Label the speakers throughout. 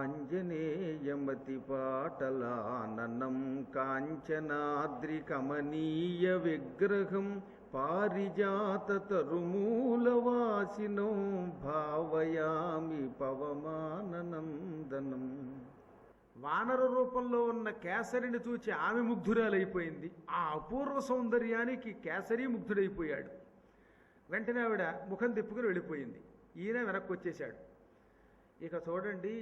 Speaker 1: ఆంజనేయమతి పాటలాననం కాంచనాద్రి కమనీయ విగ్రహం పారిజాత తరుమూలవాసినం భావయామి పవమాననందనం. వానర రూపంలో ఉన్న కేసరిని చూచి ఆమె ముగ్ధురాలైపోయింది. ఆ అపూర్వ సౌందర్యానికి కేసరి ముగ్ధుడైపోయాడు. వెంటనే ఆవిడ ముఖం తిప్పుకుని వెళ్ళిపోయింది. ఈయన వెనక్కి వచ్చేశాడు. ఇక చూడండి,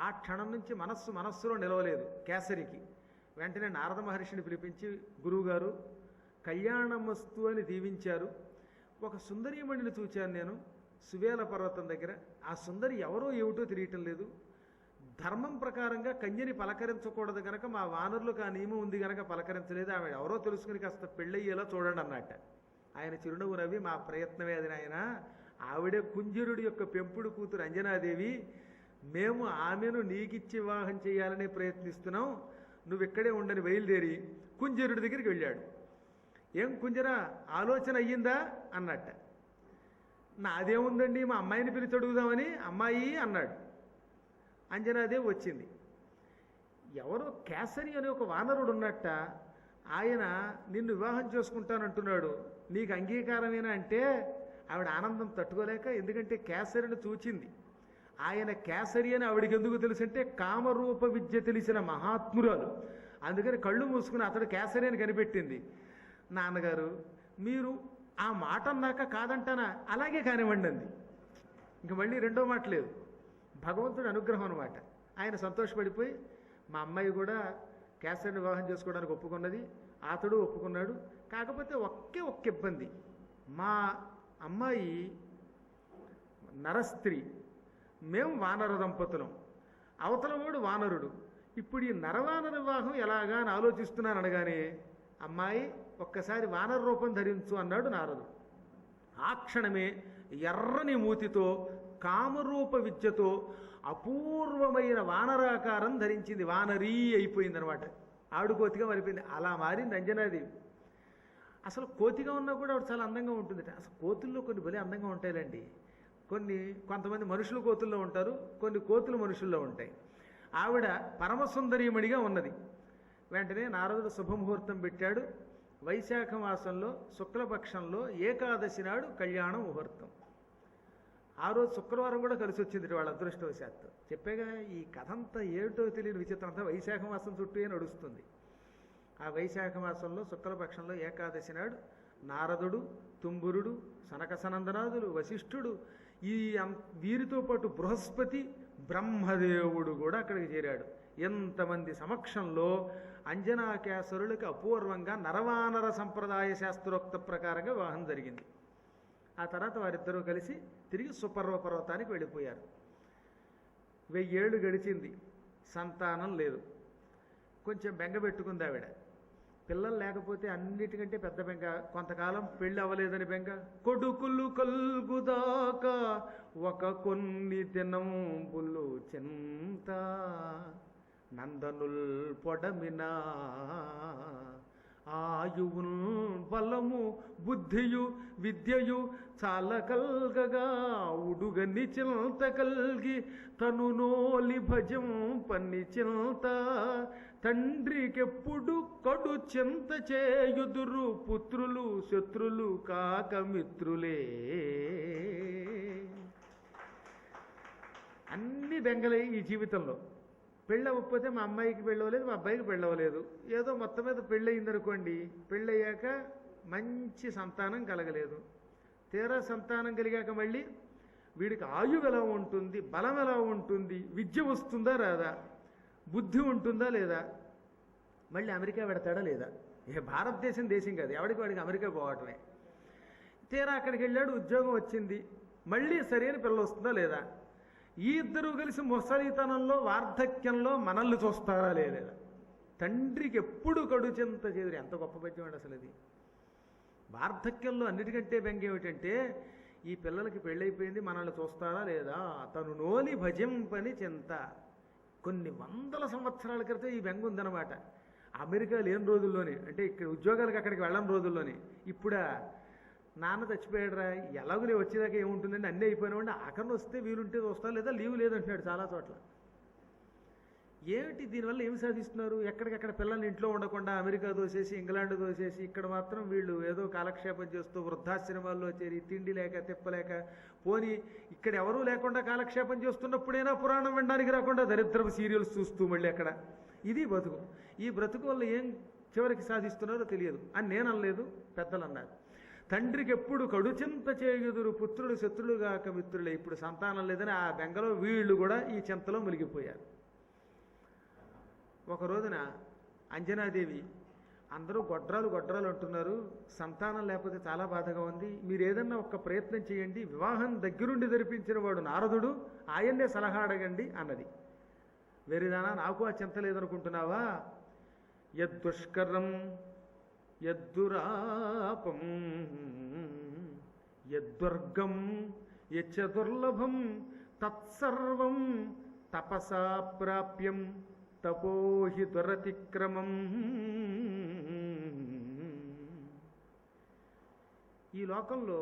Speaker 1: ఆ క్షణం నుంచి మనస్సులో నిలవలేదు కేసరికి. వెంటనే నారద మహర్షిని పిలిపించి, గురువుగారు కళ్యాణమస్తు అని దీవించారు. ఒక సుందరీమణిని చూచాను నేను సువేల పర్వతం దగ్గర. ఆ సుందరి ఎవరో ఏమిటో తెలియటం లేదు. ధర్మం ప్రకారంగా కన్యని పలకరించకూడదు కనుక మా వానరులకు ఆ నియమం ఉంది కనుక పలకరించలేదు. ఆమె ఎవరో తెలుసుకుని కాస్త పెళ్ళయ్యేలా చూడండి అన్నట్ట. ఆయన చిరునవ్వు నవ్వి, మా ప్రయత్నమే అది నాయన, ఆవిడే కుంజరుడి యొక్క పెంపుడు కూతురు అంజనాదేవి, మేము ఆమెను నీకిచ్చి వివాహం చేయాలని ప్రయత్నిస్తున్నాం, నువ్వు ఇక్కడే ఉండని బయలుదేరి కుంజరుడి దగ్గరికి వెళ్ళాడు. ఏం కుంజరా, ఆలోచన అయ్యిందా అన్నట్ట. నాదేముందండి, మా అమ్మాయిని పిలిచి అడుగుదామని. అమ్మాయి అన్నాడు. అంజనాదేవి వచ్చింది. ఎవరో కేసరి అనే ఒక వానరుడు ఉన్నట్ట. ఆయన నిన్ను వివాహం చేసుకుంటానంటున్నాడు, నీకు అంగీకారమేనా అంటే ఆవిడ ఆనందం తట్టుకోలేక, ఎందుకంటే కేసరిని చూచింది. ఆయన కేసరి అని ఆవిడికి ఎందుకు తెలుసు అంటే కామరూప విద్య తెలిసిన మహాత్మురాలు. అందుకని కళ్ళు మూసుకుని అతడు కేసరి అని కనిపెట్టింది. నాన్నగారు మీరు ఆ మాట అన్నాక కాదంటానా, అలాగే కానివ్వండి అంది. ఇంక మళ్ళీ రెండో మాట లేదు. భగవంతుడి అనుగ్రహం అనమాట. ఆయన సంతోషపడిపోయి, మా అమ్మాయి కూడా కేసరిని వివాహం చేసుకోవడానికి ఒప్పుకున్నది, అతడు ఒప్పుకున్నాడు. కాకపోతే ఒక్క ఇబ్బంది, మా అమ్మాయి నరస్త్రీ, మేము వానర దంపతులం, అవతలవాడు వానరుడు. ఇప్పుడు ఈ నరవానర వివాహం ఎలాగా అని ఆలోచిస్తున్నాను అనగానే, అమ్మాయి ఒక్కసారి వానర రూపం ధరించు అన్నాడు నారదుడు. ఆ క్షణమే ఎర్రని మూతితో కామరూప విద్యతో అపూర్వమైన వానరాకారం ధరించింది. వానరీ అయిపోయింది అనమాట. ఆడుకోతిగా మారిపోయింది. అలా మారింది అంజనాదేవి. అసలు కోతిగా ఉన్నా కూడా ఆవిడ చాలా అందంగా ఉంటుందట. అసలు కోతుల్లో కొన్ని భలే అందంగా ఉంటాయిలండి. కొంతమంది మనుషులు కోతుల్లో ఉంటారు, కొన్ని కోతులు మనుషుల్లో ఉంటాయి. ఆవిడ పరమసుందరీమణిగా ఉన్నది. వెంటనే నారదుడు శుభముహూర్తం పెట్టాడు. వైశాఖ మాసంలో శుక్లపక్షంలో ఏకాదశి నాడు కళ్యాణ ముహూర్తం. ఆ రోజు శుక్రవారం కూడా కలిసి వచ్చింది వాళ్ళ అదృష్టవశాత్తు. చెప్పేగా ఈ కథ అంతా ఏమిటో తెలియని విచిత్రం అంతా వైశాఖ మాసం చుట్టూ నడుస్తుంది. ఆ వైశాఖ మాసంలో శుక్లపక్షంలో ఏకాదశి నాడు నారదుడు, తుంబురుడు, సనక సనందనాథులు, వశిష్ఠుడు, వీరితో పాటు బృహస్పతి, బ్రహ్మదేవుడు కూడా అక్కడికి చేరాడు. ఎంతమంది సమక్షంలో అంజనాకేసరులకి అపూర్వంగా నరవానర సంప్రదాయ శాస్త్రోక్త ప్రకారంగా వివాహం జరిగింది. ఆ తర్వాత వారిద్దరూ కలిసి తిరిగి సుపర్వ పర్వతానికి వెళ్ళిపోయారు. 1000 ఏళ్ళు గడిచింది, సంతానం లేదు. కొంచెం బెంగ పెట్టుకుంది ఆవిడ. పిల్లలు లేకపోతే అన్నిటికంటే పెద్ద బెంగ. కొంతకాలం పెళ్ళి అవ్వలేదని బెంగ. కొడుకులు కల్గుదాకా ఒక కొన్ని దినంబులు చింత నందనుల్ పొడమినా ఆయువున్ బలము బుద్ధియు విద్యయు చాలా కల్గగా ఉడుగని చింత కల్గి తను నోలి భజం పన్ని చింత తండ్రికెప్పుడు కడు చింత చేయుదురు పుత్రులు శత్రులు కాక మిత్రులే. అన్ని బెంగలే ఈ జీవితంలో. పెళ్ళవకపోతే మా అమ్మాయికి పెళ్ళవలేదు, మా అబ్బాయికి పెళ్ళవలేదు. ఏదో మొత్తం మీద పెళ్ళయిందనుకోండి, పెళ్ళయ్యాక మంచి సంతానం కలగలేదు. తీరా సంతానం కలిగాక మళ్ళీ వీడికి ఆయువు ఎలా ఉంటుంది, బలం ఎలా ఉంటుంది, విద్య వస్తుందా రాదా, బుద్ధి ఉంటుందా లేదా, మళ్ళీ అమెరికా పెడతాడా లేదా. ఇక భారతదేశం దేశం కాదు, ఎవడికి వాడికి అమెరికా పోవటమే. తీరా అక్కడికి వెళ్ళాడు, ఉద్యోగం వచ్చింది, మళ్ళీ సరైన పిల్ల వస్తుందా లేదా. ఈ ఇద్దరు కలిసి ముసలితనంలో వార్ధక్యంలో మనల్ని చూస్తారా లేదా. తండ్రికి ఎప్పుడు కడు చింత చేదురు. ఎంత గొప్ప పద్యం అండి అసలు ఇది. వార్ధక్యంలో అన్నిటికంటే బెంగ ఏమిటంటే ఈ పిల్లలకి పెళ్ళైపోయింది, మనల్ని చూస్తారా లేదా. తను నోలి భజింపని చింత. కొన్ని వందల సంవత్సరాల క్రితం ఈ బెంగ ఉందన్నమాట. అమెరికా లేని రోజుల్లోనే, అంటే ఇక్కడ ఉద్యోగాలకు అక్కడికి వెళ్ళని రోజుల్లోనే. ఇప్పుడా నాన్న చచ్చిపోయాడురా, ఎలాగో వచ్చేదాకా ఏముంటుందండి, అన్నీ అయిపోయినామండి, ఆఖరిని వస్తే వీలుంటే వస్తా, లేదా లీవ్ లేదంటున్నాడు చాలా చోట్ల. ఏమిటి దీనివల్ల ఏమి సాధిస్తున్నారు? ఎక్కడికక్కడ పిల్లల్ని ఇంట్లో ఉండకుండా అమెరికా దోసేసి ఇంగ్లాండ్ దోసేసి ఇక్కడ మాత్రం వీళ్ళు ఏదో కాలక్షేపం చేస్తూ వృద్ధాశ్రమాల్లో చేరి తిండి లేక తిప్పలేక పోని ఇక్కడ ఎవరూ లేకుండా కాలక్షేపం చేస్తున్నప్పుడైనా పురాణం వినడానికి రాకుండా దరిద్రపు సీరియల్స్ చూస్తూ మళ్ళీ అక్కడ. ఇది బతుకు. ఈ బ్రతుకు వల్ల ఏం చివరికి సాధిస్తున్నారో తెలియదు అని నేను అనలేదు, పెద్దలు అన్నారు. తండ్రికి ఎప్పుడు కడుచింత చేయుదురు పుత్రుడు శత్రులుగాక మిత్రులే. ఇప్పుడు సంతానం లేదని ఆ బెంగలో వీళ్ళు కూడా ఈ చింతలో మునిగిపోయారు. ఒక రోజున అంజనాదేవి, అందరూ గొడ్రాలు అంటున్నారు, సంతానం లేకపోతే చాలా బాధగా ఉంది, మీరు ఏదన్నా ఒక్క ప్రయత్నం చేయండి, వివాహం దగ్గరుండి జరిపించిన వాడు నారదుడు, ఆయన్నే సలహా అడగండి అన్నది. వెరిదానా, నాకు ఆ చింత లేదనుకుంటున్నావా? యద్దుష్కరం యద్దురాపం యద్వర్గం యచ్చ దుర్లభం తత్సర్వం తపసా ప్రాప్యం తపోహి దురతిక్రమం. ఈ లోకంలో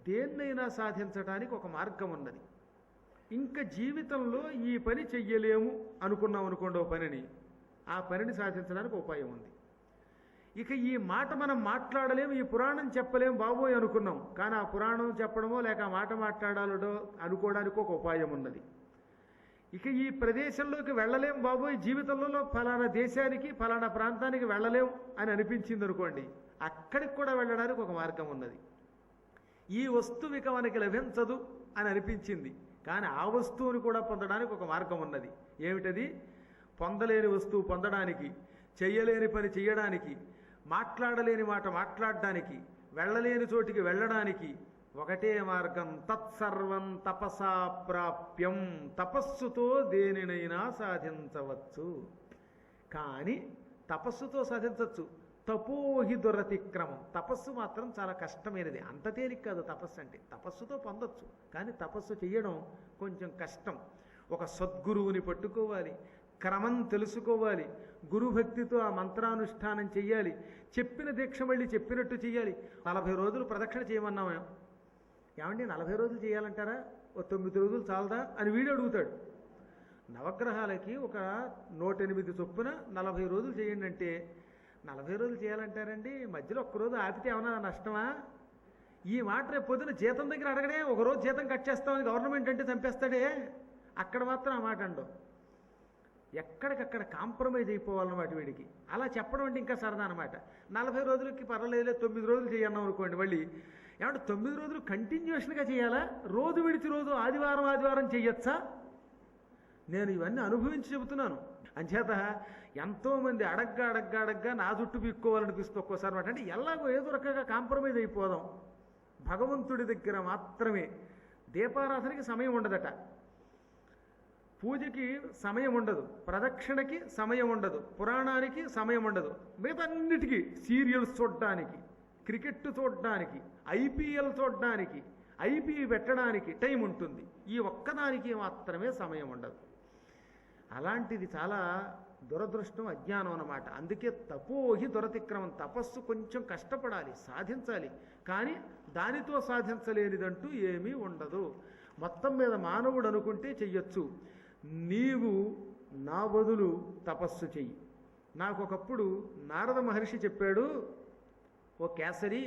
Speaker 1: దేన్నైనా సాధించడానికి ఒక మార్గం ఉన్నది. ఇంకా జీవితంలో ఈ పని చెయ్యలేము అనుకున్నాం అనుకోండి ఓ పనిని, ఆ పనిని సాధించడానికి ఉపాయం ఉంది. ఇక ఈ మాట మనం మాట్లాడలేము, ఈ పురాణం చెప్పలేము బాబోయ్ అనుకున్నాం, కానీ ఆ పురాణం చెప్పడమో లేక ఆ మాట మాట్లాడాలడో అనుకోవడానికి ఒక ఉపాయం ఉన్నది. ఇక ఈ ప్రదేశంలోకి వెళ్ళలేం బాబోయ్, జీవితంలో ఫలానా దేశానికి ఫలానా ప్రాంతానికి వెళ్ళలేం అని అనిపించింది అనుకోండి, అక్కడికి కూడా వెళ్ళడానికి ఒక మార్గం ఉన్నది. ఈ వస్తువు ఇక మనకి లభించదు అని అనిపించింది, కానీ ఆ వస్తువుని కూడా పొందడానికి ఒక మార్గం ఉన్నది. ఏమిటది? పొందలేని వస్తువు పొందడానికి, చెయ్యలేని పని చెయ్యడానికి, మాట్లాడలేని మాట మాట్లాడడానికి, వెళ్ళలేని చోటికి వెళ్ళడానికి ఒకటే మార్గం. తత్సర్వం తపసా ప్రాప్యం. తపస్సుతో దేనినైనా సాధించవచ్చు, కానీ తపస్సుతో సాధించవచ్చు. తపోహి దురతిక్రమం. తపస్సు మాత్రం చాలా కష్టమైనది, అంత తేలిక కాదు తపస్సు అంటే. తపస్సుతో పొందొచ్చు, కానీ తపస్సు చేయడం కొంచెం కష్టం. ఒక సద్గురువుని పట్టుకోవాలి, క్రమం తెలుసుకోవాలి, గురుభక్తితో ఆ మంత్రానుష్ఠానం చెయ్యాలి, చెప్పిన దీక్ష మళ్ళీ చెప్పినట్టు చెయ్యాలి. 40 రోజులు ప్రదక్షిణ చేయమన్నాం. ఏమండి 40 రోజులు చేయాలంటారా? ఓ 9 రోజులు చాలదా అని వీడు అడుగుతాడు. నవగ్రహాలకి ఒక 108 చొప్పున 40 రోజులు చేయండి అంటే 40 రోజులు చేయాలంటారండి, మధ్యలో ఒక్కరోజు ఆపితే ఏమన్నా నష్టమా? ఈ మాట రేపు పొద్దున జీతం దగ్గర అడగడే, ఒకరోజు జీతం కట్ చేస్తామని గవర్నమెంట్ అంటే చంపేస్తాడే. అక్కడ మాత్రం ఆ మాట అండవు. ఎక్కడికక్కడ కాంప్రమైజ్ అయిపోవాలన్నమాట వీడికి. అలా చెప్పడం అంటే ఇంకా సరదా అనమాట. 40 రోజులకి పర్వాలేదు, 9 రోజులు చేయన్నాం అనుకోండి, మళ్ళీ ఏమంటే 9 రోజులు కంటిన్యూషన్గా చేయాలా? రోజు విడిచి రోజు ఆదివారం చెయ్యొచ్చా? నేను ఇవన్నీ అనుభవించి చెబుతున్నాను. అంచేత ఎంతోమంది అడగ్గా నా జుట్టు పీక్కోవాలనిపిస్తుంది ఒక్కోసారి మాట. అంటే ఎలాగో ఏదో రకంగా కాంప్రమైజ్ అయిపోదాం. భగవంతుడి దగ్గర మాత్రమే. దీపారాధనకి సమయం ఉండదట, పూజకి సమయం ఉండదు, ప్రదక్షిణకి సమయం ఉండదు, పురాణానికి సమయం ఉండదు, మిగతాన్నిటికీ సీరియల్స్ చూడడానికి, క్రికెట్ చూడడానికి, ఐపీఎల్ చూడడానికి, ఐపీ పెట్టడానికి టైం ఉంటుంది. ఈ ఒక్కదానికి మాత్రమే సమయం ఉండదు. అలాంటిది చాలా దురదృష్టం, అజ్ఞానం అన్నమాట. అందుకే తపోహి దురతిక్రమం. తపస్సు కొంచెం కష్టపడాలి, సాధించాలి, కానీ దానితో సాధించలేనిదంటూ ఏమీ ఉండదు. మొత్తం మీద మానవుడు అనుకుంటే చెయ్యొచ్చు. నీవు నా బదులు తపస్సు చెయ్యి. నాకు ఒకప్పుడు నారద మహర్షి చెప్పాడు, ఓ కేసరి,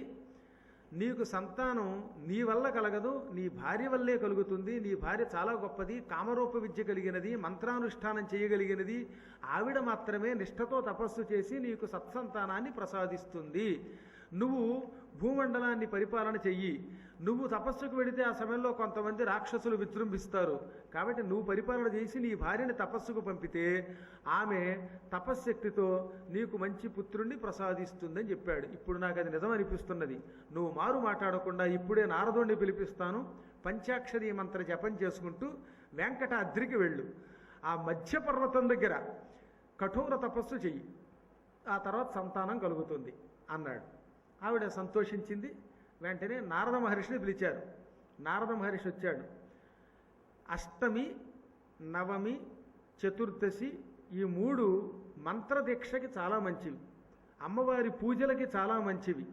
Speaker 1: నీకు సంతానం నీ వల్ల కలగదు, నీ భార్య వల్లే కలుగుతుంది. నీ భార్య చాలా గొప్పది, కామరూప విద్య కలిగినది, మంత్రానుష్ఠానం చేయగలిగినది. ఆవిడ మాత్రమే నిష్ఠతో తపస్సు చేసి నీకు సత్సంతానాన్ని ప్రసాదిస్తుంది. నువ్వు భూమండలాన్ని పరిపాలన చెయ్యి. నువ్వు తపస్సుకు వెడితే ఆ సమయంలో కొంతమంది రాక్షసులు విజృంభిస్తారు. కాబట్టి నువ్వు పరిపాలన చేసి నీ భార్యని తపస్సుకు పంపితే ఆమె తపశ్శక్తితో నీకు మంచి పుత్రుణ్ణి ప్రసాదిస్తుందని చెప్పాడు. ఇప్పుడు నాకు అది నిజం అనిపిస్తున్నది. నువ్వు మారు మాట్లాడకుండా ఇప్పుడే నారదుణ్ణి పిలిపిస్తాను. పంచాక్షరీ మంత్ర జపం చేసుకుంటూ వెంకటాద్రికి వెళ్ళు. ఆ మధ్య పర్వతం దగ్గర కఠోర తపస్సు చెయ్యి, ఆ తర్వాత సంతానం కలుగుతుంది అన్నాడు. ఆవిడ సంతోషించింది. వెంటనే నారద మహర్షిని పిలిచారు. నారద మహర్షి వచ్చాడు. అష్టమి, నవమి, చతుర్దశి ఈ 3 మంత్రదీక్షకి చాలా మంచివి, అమ్మవారి పూజలకి చాలా మంచివి.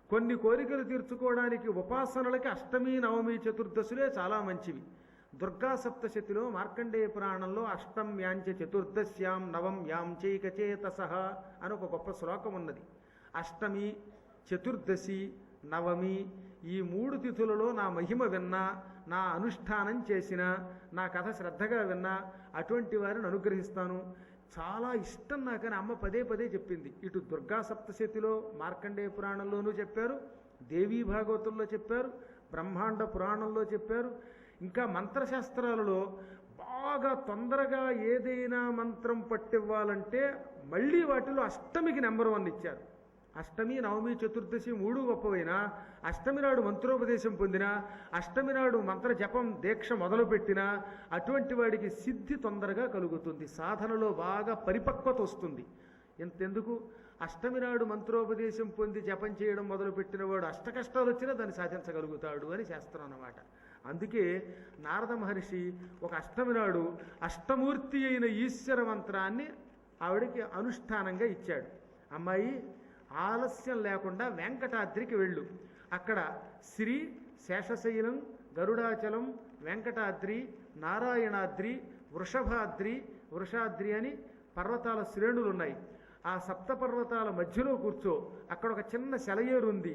Speaker 1: కొన్ని కోరికలు తీర్చుకోవడానికి ఉపాసనలకి అష్టమి, నవమి, చతుర్దశులే చాలా మంచివి. దుర్గా సప్తశతిలో మార్కండేయ పురాణంలో అష్టమ్యాంచ చతుర్దశ్యాం నవం యాం చైకచేతసః అని ఒక గొప్ప శ్లోకం ఉన్నది. అష్టమి, చతుర్దశి, నవమి ఈ 3 తిథులలో నా మహిమ విన్నా, నా అనుష్ఠానం చేసిన, నా కథ శ్రద్ధగా విన్నా అటువంటి వారిని అనుగ్రహిస్తాను. చాలా ఇష్టం నాకని అమ్మ పదే పదే చెప్పింది. ఇటు దుర్గా సప్తశతిలో మార్కండేయ పురాణంలోనూ చెప్పారు, దేవీ భాగవతంలో చెప్పారు, బ్రహ్మాండ పురాణంలో చెప్పారు. ఇంకా మంత్రశాస్త్రాలలో బాగా తొందరగా ఏదైనా మంత్రం పట్టివ్వాలంటే మళ్ళీ వాటిలో అష్టమికి నెంబర్ 1 ఇచ్చారు. అష్టమి, నవమి, చతుర్దశి 3 గొప్పవైనా అష్టమి నాడు మంత్రోపదేశం పొందినా, అష్టమి నాడు మంత్ర జపం దీక్ష మొదలుపెట్టినా అటువంటి వాడికి సిద్ధి తొందరగా కలుగుతుంది, సాధనలో బాగా పరిపక్వత వస్తుంది. ఎంతెందుకు అష్టమి నాడు మంత్రోపదేశం పొంది జపం చేయడం మొదలుపెట్టిన వాడు అష్టకష్టాలు వచ్చినా దాన్ని సాధించగలుగుతాడు అని శాస్త్రం అన్నమాట. అందుకే నారద మహర్షి ఒక అష్టమి నాడు అష్టమూర్తి అయిన ఈశ్వర మంత్రాన్ని ఆవిడకి అనుష్ఠానంగా ఇచ్చాడు. అమ్మాయి, ఆలస్యం లేకుండా వెంకటాద్రికి వెళ్ళు. అక్కడ శ్రీ, శేషశైలం, గరుడాచలం, వెంకటాద్రి, నారాయణాద్రి, వృషభాద్రి, వృషాద్రి అని పర్వతాల శ్రేణులు ఉన్నాయి. ఆ సప్త పర్వతాల మధ్యలో కూర్చో. అక్కడ ఒక చిన్న సెలయేరు ఉంది,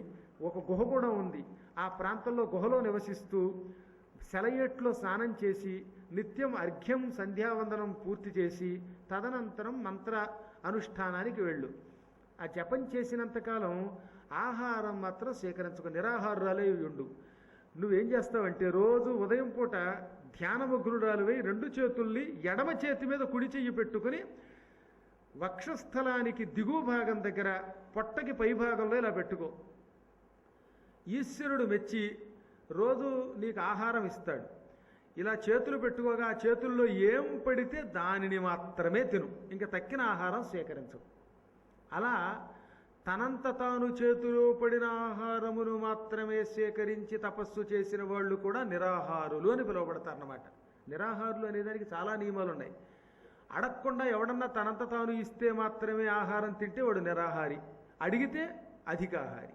Speaker 1: ఒక గుహ కూడా ఉంది. ఆ ప్రాంతంలో గుహలో నివసిస్తూ సెలయేట్లో స్నానం చేసి నిత్యం అర్ఘ్యం సంధ్యావందనం పూర్తి చేసి తదనంతరం మంత్ర అనుష్ఠానానికి వెళ్ళు. ఆ జపం చేసినంతకాలం ఆహారం మాత్రం సేకరించుకో, నిరాహారాలే ఉండు. నువ్వేం చేస్తావంటే రోజు ఉదయం పూట ధ్యానమగ్నురాలువై 2 చేతుల్ని ఎడమ చేతి మీద కుడి చెయ్యి పెట్టుకుని వక్షస్థలానికి దిగువ భాగం దగ్గర పొట్టకి పై భాగంలో ఇలా పెట్టుకో. ఈశ్వరుడు మెచ్చి రోజు నీకు ఆహారం ఇస్తాడు. ఇలా చేతులు పెట్టుకోగా ఆ చేతుల్లో ఏం పడితే దానిని మాత్రమే తిను, ఇంకా తక్కిన ఆహారం సేకరించు. అలా తనంత తాను చేతిలో పడిన ఆహారమును మాత్రమే సేకరించి తపస్సు చేసిన వాళ్ళు కూడా నిరాహారులు అని పిలువబడతారన్నమాట. నిరాహారులు అనేదానికి చాలా నియమాలు ఉన్నాయి. అడగకుండా ఎవడన్నా తనంత తాను ఇస్తే మాత్రమే ఆహారం తింటే వాడు నిరాహారి, అడిగితే అధికాహారి.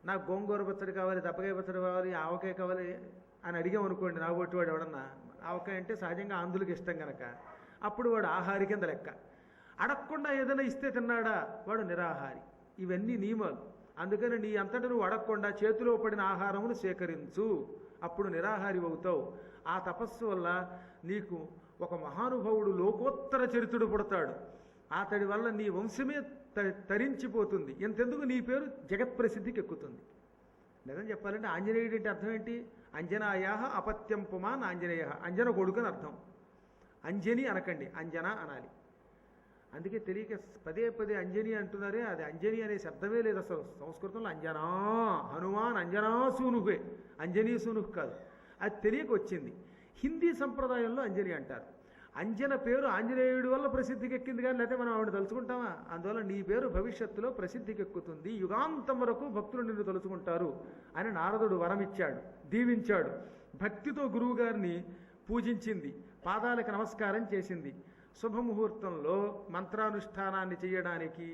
Speaker 1: నాకు గోంగూర పచ్చడి కావాలి, దప్పకాయ పచ్చడి కావాలి, ఆవకాయ కావాలి అని అడిగామనుకోండి, నా కొట్టి వాడు ఎవడన్నా ఆవకాయ అంటే సహజంగా ఆంధ్రులకు ఇష్టం కనుక అప్పుడు వాడు ఆహారి కింద లెక్క. అడగకుండా ఏదైనా ఇస్తే తిన్నాడా వాడు నిరాహారి. ఇవన్నీ నియమాలు. అందుకని నీ అంతటా నువ్వు అడగకుండా చేతిలో పడిన ఆహారమును సేకరించు, అప్పుడు నిరాహారి అవుతావు. ఆ తపస్సు వల్ల నీకు ఒక మహానుభావుడు లోకోత్తర చరిత్రుడు పుడతాడు. అతడి వల్ల నీ వంశమే తరించిపోతుంది. ఎంతెందుకు నీ పేరు జగత్ప్రసిద్ధికి ఎక్కుతుంది. నిజం చెప్పాలంటే ఆంజనేయుడు అంటే అర్థం ఏంటి? అంజనాయాహ అపత్యం పుమాన్ ఆంజనేయ, అంజన కొడుకుని అర్థం. అంజని అనకండి, అంజన అనాలి. అందుకే తెలియక పదే పదే అంజని అంటున్నారే, అది అంజని అనే శబ్దమే లేదు అసలు సంస్కృతంలో. అంజనా, హనుమాన్ అంజనా సూనుహే, అంజనీ సూనుహ్ కాదు. అది తెలియక వచ్చింది. హిందీ సంప్రదాయంలో అంజని అంటారు. అంజన పేరు ఆంజనేయుడి వల్ల ప్రసిద్ధికి ఎక్కింది, కానీ లేకపోతే మనం ఆవిడ తలుచుకుంటామా? అందువల్ల నీ పేరు భవిష్యత్తులో ప్రసిద్ధికి ఎక్కుతుంది, యుగాంతం వరకు భక్తులు నిన్ను తలుచుకుంటారు అని నారదుడు వరమిచ్చాడు, దీవించాడు. భక్తితో గురువుగారిని పూజించింది, పాదాలకు నమస్కారం చేసింది. శుభముహూర్తంలో మంత్రానుష్ఠానాన్ని చేయడానికి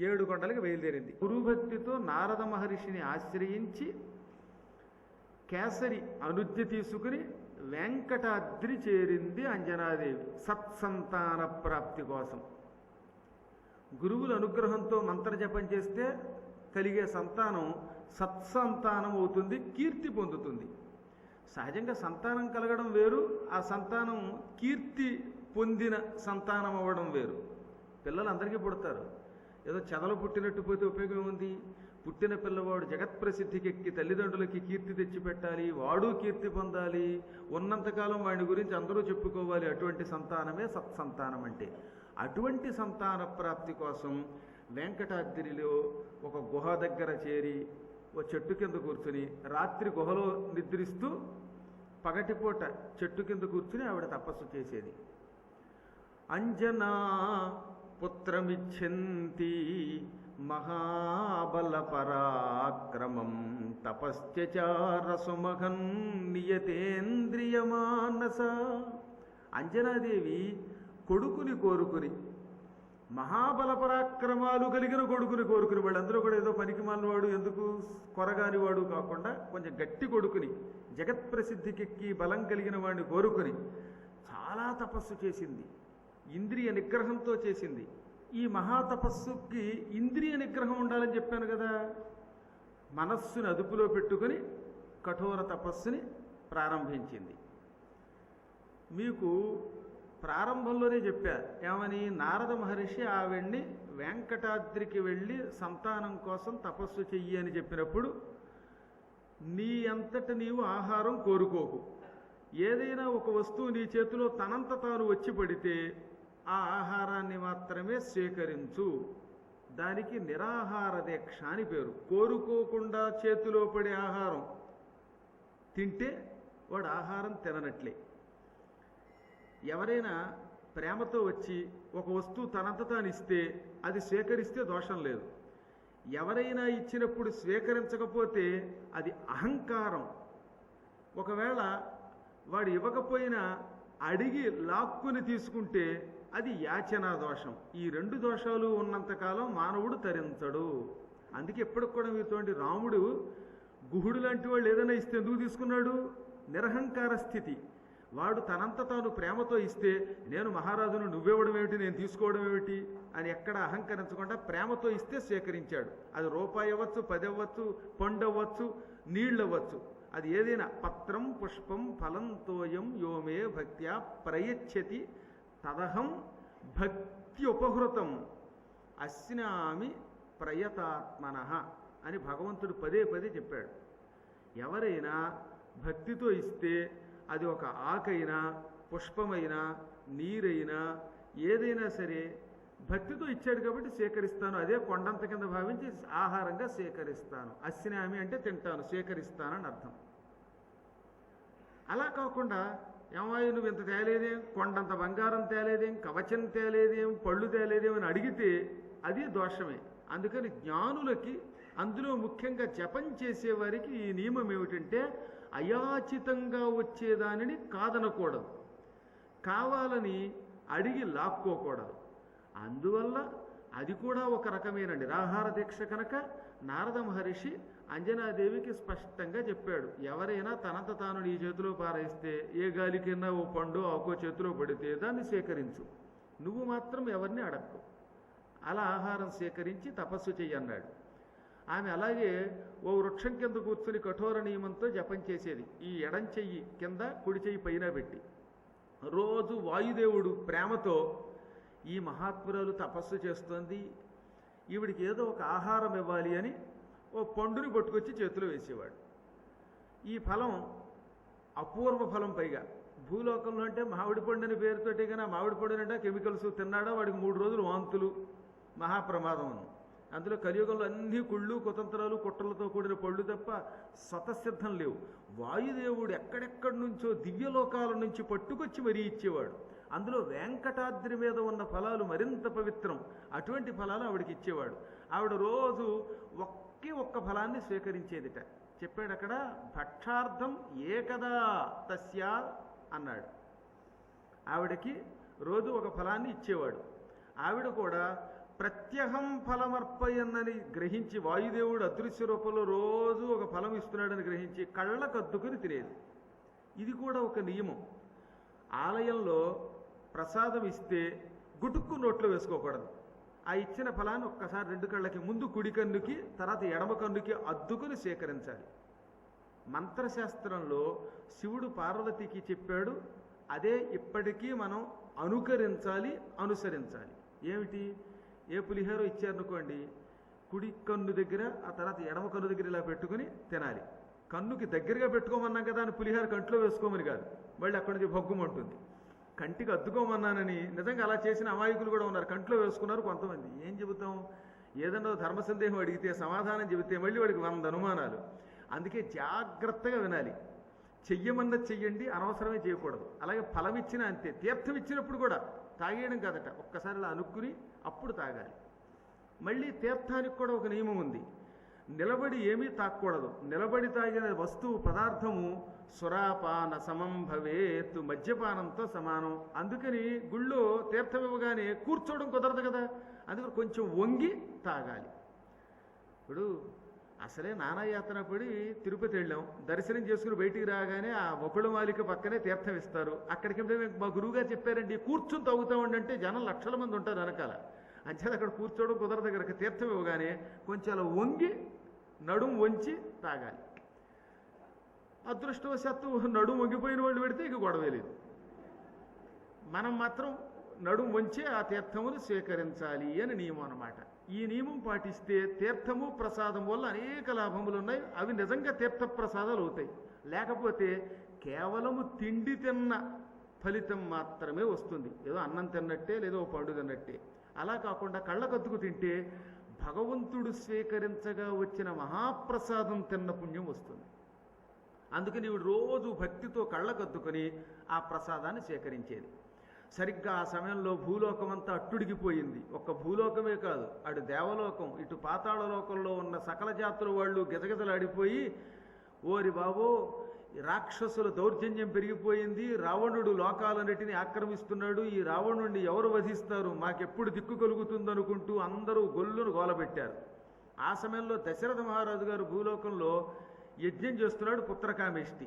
Speaker 1: 7 కొండలకు బయలుదేరింది. గురుభక్తితో నారద మహర్షిని ఆశ్రయించి కేసరి అనుజ్ఞ తీసుకుని వెంకటాద్రి చేరింది అంజనాదేవి సత్సంతాన ప్రాప్తి కోసం. గురువుల అనుగ్రహంతో మంత్రజపం చేస్తే కలిగే సంతానం సత్సంతానం అవుతుంది, కీర్తి పొందుతుంది. సహజంగా సంతానం కలగడం వేరు, ఆ సంతానం కీర్తి పొందిన సంతానం అవ్వడం వేరు. పిల్లలు అందరికీ పుడతారు, ఏదో చెదలు పుట్టినట్టు పోతే ఉపయోగం ఉంది. పుట్టిన పిల్లవాడు జగత్ప్రసిద్ధికి ఎక్కి తల్లిదండ్రులకి కీర్తి తెచ్చిపెట్టాలి, వాడు కీర్తి పొందాలి, ఉన్నంతకాలం వాడి గురించి అందరూ చెప్పుకోవాలి. అటువంటి సంతానమే సత్సంతానం అంటే. అటువంటి సంతాన ప్రాప్తి కోసం వెంకటాద్రిలో ఒక గుహ దగ్గర చేరి ఓ చెట్టు కింద కూర్చుని రాత్రి గుహలో నిద్రిస్తూ పగటిపూట చెట్టు కింద కూర్చుని ఆవిడ తపస్సు చేసేది. అంజనా పుత్రమిచ్చంతి మహాబల పరాక్రమం తపశ్చచార సుమహన్ నియతేంద్రియమానస. అంజనాదేవి కొడుకుని కోరుకుని మహాబల పరాక్రమాలు కలిగిన కొడుకుని కోరుకుని వాడు. అందులో కూడా ఏదో పనికి మాలినవాడు, ఎందుకు కొరగాని వాడు కాకుండా కొంచెం గట్టి కొడుకుని, జగత్ప్రసిద్ధికెక్కి బలం కలిగిన వాడిని కోరుకుని చాలా తపస్సు చేసింది. ఇంద్రియ నిగ్రహంతో చేసింది. ఈ మహాతపస్సుకి ఇంద్రియ నిగ్రహం ఉండాలని చెప్పాను కదా. మనస్సుని అదుపులో పెట్టుకుని కఠోర తపస్సుని ప్రారంభించింది. మీకు ప్రారంభంలోనే చెప్పా ఏమని, నారద మహర్షి ఆవిడ్ని వెంకటాద్రికి వెళ్ళి సంతానం కోసం తపస్సు చెయ్యి అని చెప్పినప్పుడు నీ అంతట నీవు ఆహారం కోరుకోకు. ఏదైనా ఒక వస్తువు నీ చేతిలో తనంత తాను వచ్చి పడితే ఆ ఆహారాన్ని మాత్రమే స్వీకరించు. దానికి నిరాహార దీక్ష అని పేరు. కోరుకోకుండా చేతిలో పడే ఆహారం తింటే వాడు ఆహారం తిననట్లే. ఎవరైనా ప్రేమతో వచ్చి ఒక వస్తువు తనంత తాను ఇస్తే అది స్వీకరిస్తే దోషం లేదు. ఎవరైనా ఇచ్చినప్పుడు స్వీకరించకపోతే అది అహంకారం. ఒకవేళ వాడు ఇవ్వకపోయినా అడిగి లాక్కుని తీసుకుంటే అది యాచనా దోషం. ఈ రెండు దోషాలు ఉన్నంతకాలం మానవుడు తరించడు. అందుకే ఎప్పటికి కూడా మీతోటి రాముడు గుహుడు లాంటి వాళ్ళు ఏదైనా ఇస్తే ఎందుకు తీసుకున్నాడు? నిరహంకార స్థితి. వాడు తనంత తాను ప్రేమతో ఇస్తే నేను మహారాజును, నువ్వివ్వడం ఏమిటి, నేను తీసుకోవడం ఏమిటి అని ఎక్కడ అహంకరించకుండా ప్రేమతో ఇస్తే స్వీకరించాడు. అది రూపాయి అవ్వచ్చు, 10 అవ్వచ్చు, పండు అవ్వచ్చు, నీళ్ళు అవ్వచ్చు. అది ఏదైనా పత్రం పుష్పం ఫలం తోయం యోమే భక్త్యా ప్రయచ్చతి తదహం భక్తి ఉపహృతం అస్నామి ప్రయతాత్మనః అని భగవంతుడు పదే పదే చెప్పాడు. ఎవరైనా భక్తితో ఇస్తే అది ఒక ఆకైనా, పుష్పమైనా, నీరైనా, ఏదైనా సరే భక్తితో ఇచ్చాడు కాబట్టి స్వీకరిస్తాను. అదే కొండంత కింద భావించి ఆహారంగా స్వీకరిస్తాను. అస్నామి అంటే తింటాను, స్వీకరిస్తానని అర్థం. అలా కాకుండా ఏమాయి నువ్వు ఇంత తేలేదేం, కొండంత బంగారం తేలేదేం, కవచం తేలేదేం, పళ్ళు తేలేదేం అని అడిగితే అది దోషమే. అందుకని జ్ఞానులకి, అందులో ముఖ్యంగా జపం చేసేవారికి ఈ నియమం ఏమిటంటే అయాచితంగా వచ్చేదానిని కాదనకూడదు, కావాలని అడిగి లాక్కోకూడదు. అందువల్ల అది కూడా ఒక రకమైన నిరాహార దీక్ష కనుక నారద మహర్షి అంజనాదేవికి స్పష్టంగా చెప్పాడు, ఎవరైనా తనంత తాను నీ చేతిలో పారేస్తే, ఏ గాలికైనా ఓ పండు ఆకో చేతిలో పడితే దాన్ని స్వీకరించు, నువ్వు మాత్రం ఎవరిని అడక్కు. అలా ఆహారం స్వీకరించి తపస్సు చెయ్యన్నాడు. ఆమె అలాగే ఓ వృక్షం కింద కూర్చుని కఠోర నియమంతో జపం చేసేది. ఈ ఎడం చెయ్యి కింద, కుడి చెయ్యి పైన పెట్టి. రోజు వాయుదేవుడు ప్రేమతో ఈ మహాత్మురాలు తపస్సు చేస్తోంది, ఈవిడికి ఏదో ఒక ఆహారం ఇవ్వాలి అని ఓ పండుని పట్టుకొచ్చి చేతిలో వేసేవాడు. ఈ ఫలం అపూర్వ ఫలం. పైగా భూలోకంలో అంటే మామిడి పండు అని పేరుతోటి, కానీ మామిడి పండు అంటే కెమికల్స్ తిన్నాడా వాడికి 3 రోజులు వాంతులు, మహాప్రమాదం. అందులో కలియుగంలో అన్ని కుళ్ళు, కుతంత్రాలు, కుట్రలతో కూడిన పళ్ళు తప్ప స్వతసిద్ధం లేవు. వాయుదేవుడు ఎక్కడెక్కడి నుంచో దివ్యలోకాల నుంచి పట్టుకొచ్చి మరీ ఇచ్చేవాడు. అందులో వెంకటాద్రి మీద ఉన్న ఫలాలు మరింత పవిత్రం. అటువంటి ఫలాలు ఆవిడకి ఇచ్చేవాడు. ఆవిడ రోజు ఒక్క ఫలాన్ని స్వీకరించేదిట. చెప్పాడు అక్కడ, భక్షార్థం ఏకదా తస్యా అన్నాడు. ఆవిడకి రోజు ఒక ఫలాన్ని ఇచ్చేవాడు. ఆవిడ కూడా ప్రత్యహం ఫలమర్పయన్నని గ్రహించి, వాయుదేవుడు అదృశ్య రూపంలో రోజు ఒక ఫలం ఇస్తున్నాడని గ్రహించి కళ్ళకద్దుకుని తినేది. ఇది కూడా ఒక నియమం. ఆలయంలో ప్రసాదం ఇస్తే గుటుక్కు నోట్లో వేసుకోకూడదు. ఆ ఇచ్చిన ఫలాన్ని ఒక్కసారి 2 కళ్ళకి, ముందు కుడి కన్నుకి, తర్వాత ఎడమ కన్నుకి అద్దుకుని స్వీకరించాలి. మంత్రశాస్త్రంలో శివుడు పార్వతికి చెప్పాడు, అదే ఇప్పటికీ మనం అనుకరించాలి, అనుసరించాలి. ఏమిటి? ఏ పులిహోర ఇచ్చారనుకోండి, కుడి కన్ను దగ్గర, ఆ తర్వాత ఎడమ కన్ను దగ్గర ఇలా పెట్టుకుని తినాలి. కన్నుకి దగ్గరగా పెట్టుకోమన్నాం కదా అని పులిహోర కంట్లో వేసుకోమని కాదు, మళ్ళీ అక్కడి నుంచి భగ్గుమంటుంది. కంటికి అద్దుకోమన్నానని నిజంగా అలా చేసిన అమాయకులు కూడా ఉన్నారు, కంట్లో వేసుకున్నారు కొంతమంది. ఏం చెబుతాం? ఏదన్నా ధర్మ సందేహం అడిగితే సమాధానం చెబితే మళ్ళీ వాడికి 100 అనుమానాలు. అందుకే జాగ్రత్తగా వినాలి. చెయ్యమన్నది చెయ్యండి, అనవసరమే చేయకూడదు. అలాగే ఫలం ఇచ్చినా అంతే. తీర్థం ఇచ్చినప్పుడు కూడా తాగేయడం కాదట, ఒక్కసారి ఇలా అనుక్కుని అప్పుడు తాగాలి. మళ్ళీ తీర్థానికి కూడా ఒక నియమం ఉంది. నిలబడి ఏమీ తాగకూడదు. నిలబడి తాగిన వస్తువు, పదార్థము సురాపాన సమం భవేత్, మద్యపానంతో సమానం. అందుకని గుళ్ళో తీర్థం ఇవ్వగానే కూర్చోవడం కుదరదు కదా, అందుకని కొంచెం వంగి తాగాలి. ఇప్పుడు అసలే నానాయాతన పడి తిరుపతి వెళ్ళాం, దర్శనం చేసుకుని బయటికి రాగానే ఆ వకుళమాలిక పక్కనే తీర్థం ఇస్తారు. అక్కడికి మా గురువుగారు చెప్పారండి కూర్చుని తాగుతామండి అంటే జనం లక్షల మంది ఉంటారు వెనకాల, అంచేది అక్కడ కూర్చోవడం కుదరదు. దగ్గర తీర్థం ఇవ్వగానే కొంచెం అలా వంగి నడుము వంచి తాగాలి. అదృష్టవశాత్తు నడుము వంగిపోయిన వాళ్ళు పెడితే ఇక గొడవే లేదు. మనం మాత్రం నడుము వంచి ఆ తీర్థమును స్వీకరించాలి అని నియమం అన్నమాట. ఈ నియమం పాటిస్తే తీర్థము ప్రసాదం వల్ల అనేక లాభములు ఉన్నాయి. అవి నిజంగా తీర్థ ప్రసాదాలు అవుతాయి. లేకపోతే కేవలము తిండి తిన్న ఫలితం మాత్రమే వస్తుంది, ఏదో అన్నం తిన్నట్టే లేదో పండు తిన్నట్టే. అలా కాకుండా కళ్ళకద్దుకు తింటే భగవంతుడు స్వీకరించగా వచ్చిన మహాప్రసాదం తిన్న పుణ్యం వస్తుంది. అందుకని ఇవి రోజు భక్తితో కళ్ళకద్దుకొని ఆ ప్రసాదాన్ని స్వీకరించేది. సరిగ్గా ఆ సమయంలో భూలోకమంతా అట్టుడిగిపోయింది. ఒక్క భూలోకమే కాదు, అటు దేవలోకం ఇటు పాతాళ లోకంలో ఉన్న సకల జాతుల వాళ్ళు గిజగిజలాడిపోయి, ఓరి బాబో రాక్షసుల దౌర్జన్యం పెరిగిపోయింది, రావణుడు లోకాలన్నిటినీ ఆక్రమిస్తున్నాడు, ఈ రావణుడిని ఎవరు వధిస్తారు, మాకెప్పుడు దిక్కు కలుగుతుందనుకుంటూ అందరూ గొల్లును గోలబెట్టారు. ఆ సమయంలో దశరథ మహారాజు గారు భూలోకంలో యజ్ఞం చేస్తున్నాడు, పుత్రకామేష్టి.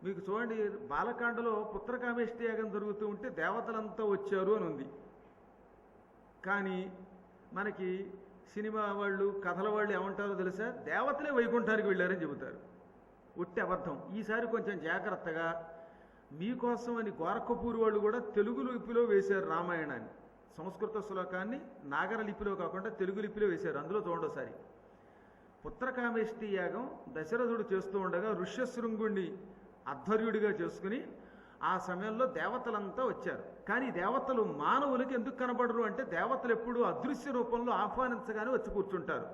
Speaker 1: మీకు చూడండి, బాలకాండలో పుత్రకామేష్టి యాగం జరుగుతూ ఉంటే దేవతలంతా వచ్చారు అని ఉంది. కానీ మనకి సినిమా వాళ్ళు కథల వాళ్ళు ఏమంటారో తెలుసా, దేవతలే వైకుంఠానికి వెళ్ళారని చెబుతారు. ఉట్టి అబద్ధం. ఈసారి కొంచెం జాగ్రత్తగా మీకోసం అని గోరఖపూర్ వాళ్ళు కూడా తెలుగు లిపిలో వేశారు రామాయణాన్ని. సంస్కృత శ్లోకాన్ని నాగర లిపిలో కాకుండా తెలుగు లిపిలో వేశారు. అందులో చూడండి, పుత్రకామేష్టి యాగం దశరథుడు చేస్తూ ఉండగా ఋష్యశృంగుణ్ణి అధ్వర్యుడిగా చేసుకుని ఆ సమయంలో దేవతలంతా వచ్చారు. కానీ దేవతలు మానవులకి ఎందుకు కనబడరు అంటే, దేవతలు ఎప్పుడూ అదృశ్య రూపంలో ఆహ్వానించగానే వచ్చి కూర్చుంటారు.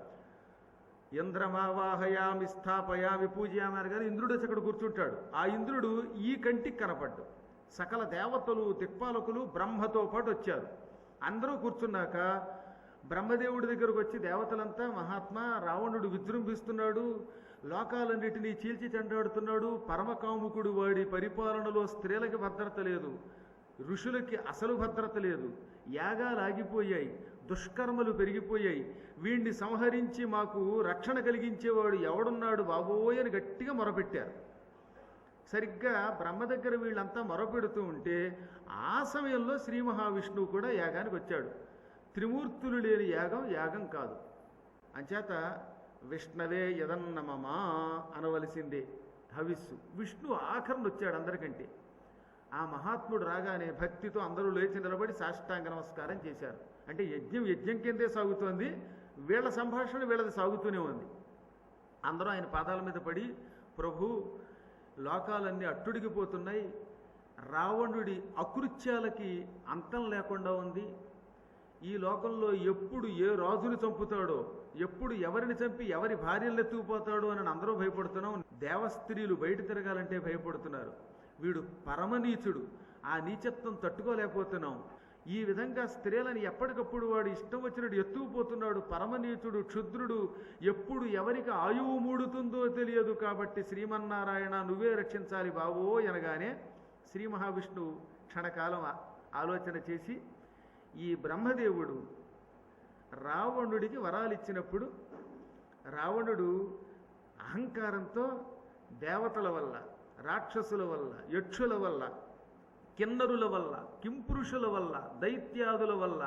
Speaker 1: ఇంద్రమావాహయామి స్థాపయామి పూజయామి అని కానీ ఇంద్రుడు వచ్చి అక్కడ కూర్చుంటాడు. ఆ ఇంద్రుడు ఈ కంటికి కనపడ్డు. సకల దేవతలు దిక్పాలకులు బ్రహ్మతో పాటు వచ్చారు. అందరూ కూర్చున్నాక బ్రహ్మదేవుడి దగ్గరకు వచ్చి దేవతలంతా, మహాత్మా రావణుడు విజృంభిస్తున్నాడు, లోకాలన్నిటినీ చీల్చి చెండాడుతున్నాడు, పరమకాముకుడు, వాడి పరిపాలనలో స్త్రీలకి భద్రత లేదు, ఋషులకి అసలు భద్రత లేదు, యాగాలు ఆగిపోయాయి, దుష్కర్మలు పెరిగిపోయాయి, వీణ్ణి సంహరించి మాకు రక్షణ కలిగించేవాడు ఎవడున్నాడు బాబోయ్ అని గట్టిగా మొరపెట్టారు. సరిగ్గా బ్రహ్మ దగ్గర వీళ్ళంతా మొరపెడుతూ ఉంటే ఆ సమయంలో శ్రీ మహావిష్ణువు కూడా యాగానికి వచ్చాడు. త్రిమూర్తులు లేని యాగం యాగం కాదు. అంచేత విష్ణవే యదన్నమమా అనవలసిందే హవిస్సు. విష్ణు ఆఖరణ వచ్చాడు అందరికంటే. ఆ మహాత్ముడు రాగానే భక్తితో అందరూ లేచి నిలబడి సాష్టాంగ నమస్కారం చేశారు. అంటే యజ్ఞం యజ్ఞం కిందే సాగుతోంది, వీళ్ళ సంభాషణ వీళ్ళది సాగుతూనే ఉంది. అందరూ ఆయన పాదాల మీద పడి, ప్రభు లోకాలన్నీ అట్టుడిగిపోతున్నాయి, రావణుడి అకృత్యాలకి అంతం లేకుండా ఉంది, ఈ లోకంలో ఎప్పుడు ఏ రాజుని చంపుతాడో, ఎప్పుడు ఎవరిని చంపి ఎవరి భార్యలు ఎత్తుకుపోతాడో అని అందరూ భయపడుతున్నాం, దేవస్త్రీలు బయట తిరగాలంటే భయపడుతున్నారు, వీడు పరమనీచుడు, ఆ నీచత్వం తట్టుకోలేకపోతున్నాం, ఈ విధంగా స్త్రీలని ఎప్పటికప్పుడు వాడు ఇష్టం వచ్చినట్టు ఎత్తుకుపోతున్నాడు, పరమనీచుడు క్షుద్రుడు, ఎప్పుడు ఎవరికి ఆయువు మూడుతుందో తెలియదు, కాబట్టి శ్రీమన్నారాయణ నువ్వే రక్షించాలి బావో అనగానే శ్రీ మహావిష్ణువు క్షణకాలం ఆలోచన చేసి, ఈ బ్రహ్మదేవుడు రావణుడికి వరాలు ఇచ్చినప్పుడు రావణుడు అహంకారంతో దేవతల వల్ల, రాక్షసుల వల్ల, యక్షుల వల్ల, కిన్నరుల వల్ల, కింపురుషుల వల్ల, దైత్యాదుల వల్ల,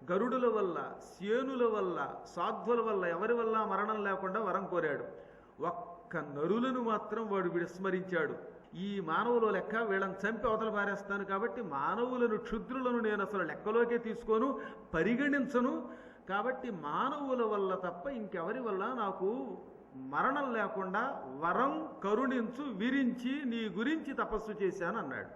Speaker 1: గరుడుల వల్ల, సేనుల వల్ల, సాధ్వుల వల్ల ఎవరి వల్ల మరణం లేకుండా వరం కోరాడు. ఒక్క నరులను మాత్రం వాడు విస్మరించాడు. ఈ మానవుల లెక్క వీళ్ళని చంపి అవతల పారేస్తాను కాబట్టి మానవులను క్షుద్రులను నేను అసలు లెక్కలోకే తీసుకోను, పరిగణించను, కాబట్టి మానవుల వల్ల తప్ప ఇంకెవరి వల్ల నాకు మరణం లేకుండా వరం కరుణించు, విరించి నీ గురించి తపస్సు చేశాను అన్నాడు.